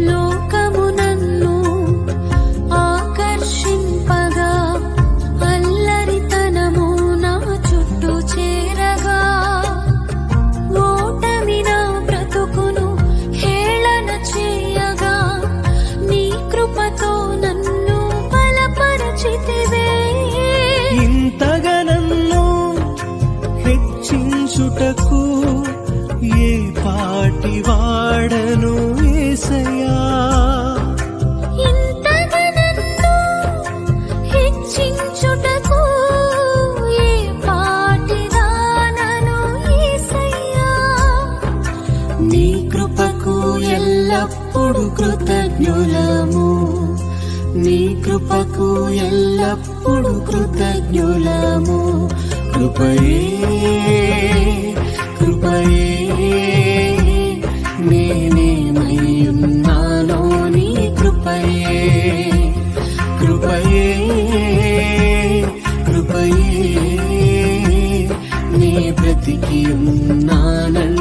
లోకము నన్ను ఆకర్షింపగా అల్లరితనము నా చుట్టూ చేరగా ఓటమి నా బ్రతుకును హేళన చేయగా నీ కృపతో నన్ను బలపరచితివే. ఇంతగా నన్ను హెచ్చించుటకు ఏ పాటి వాడను యేసయ్యా. ఇంతగా నన్ను హెచ్చించుటకు ఏ పాటి దానను యేసయ్యా. నీ కృపకు ఎల్లప్పుడు కృతజ్ఞులము, నీ కృపకు ఎల్లప్పుడు కృతజ్ఞులము. కృపయే కృపయే నేనేమయ్యున్నానో నీ కృపయే. కృపయే కృపయే నే బ్రతికి ఉన్నానంటే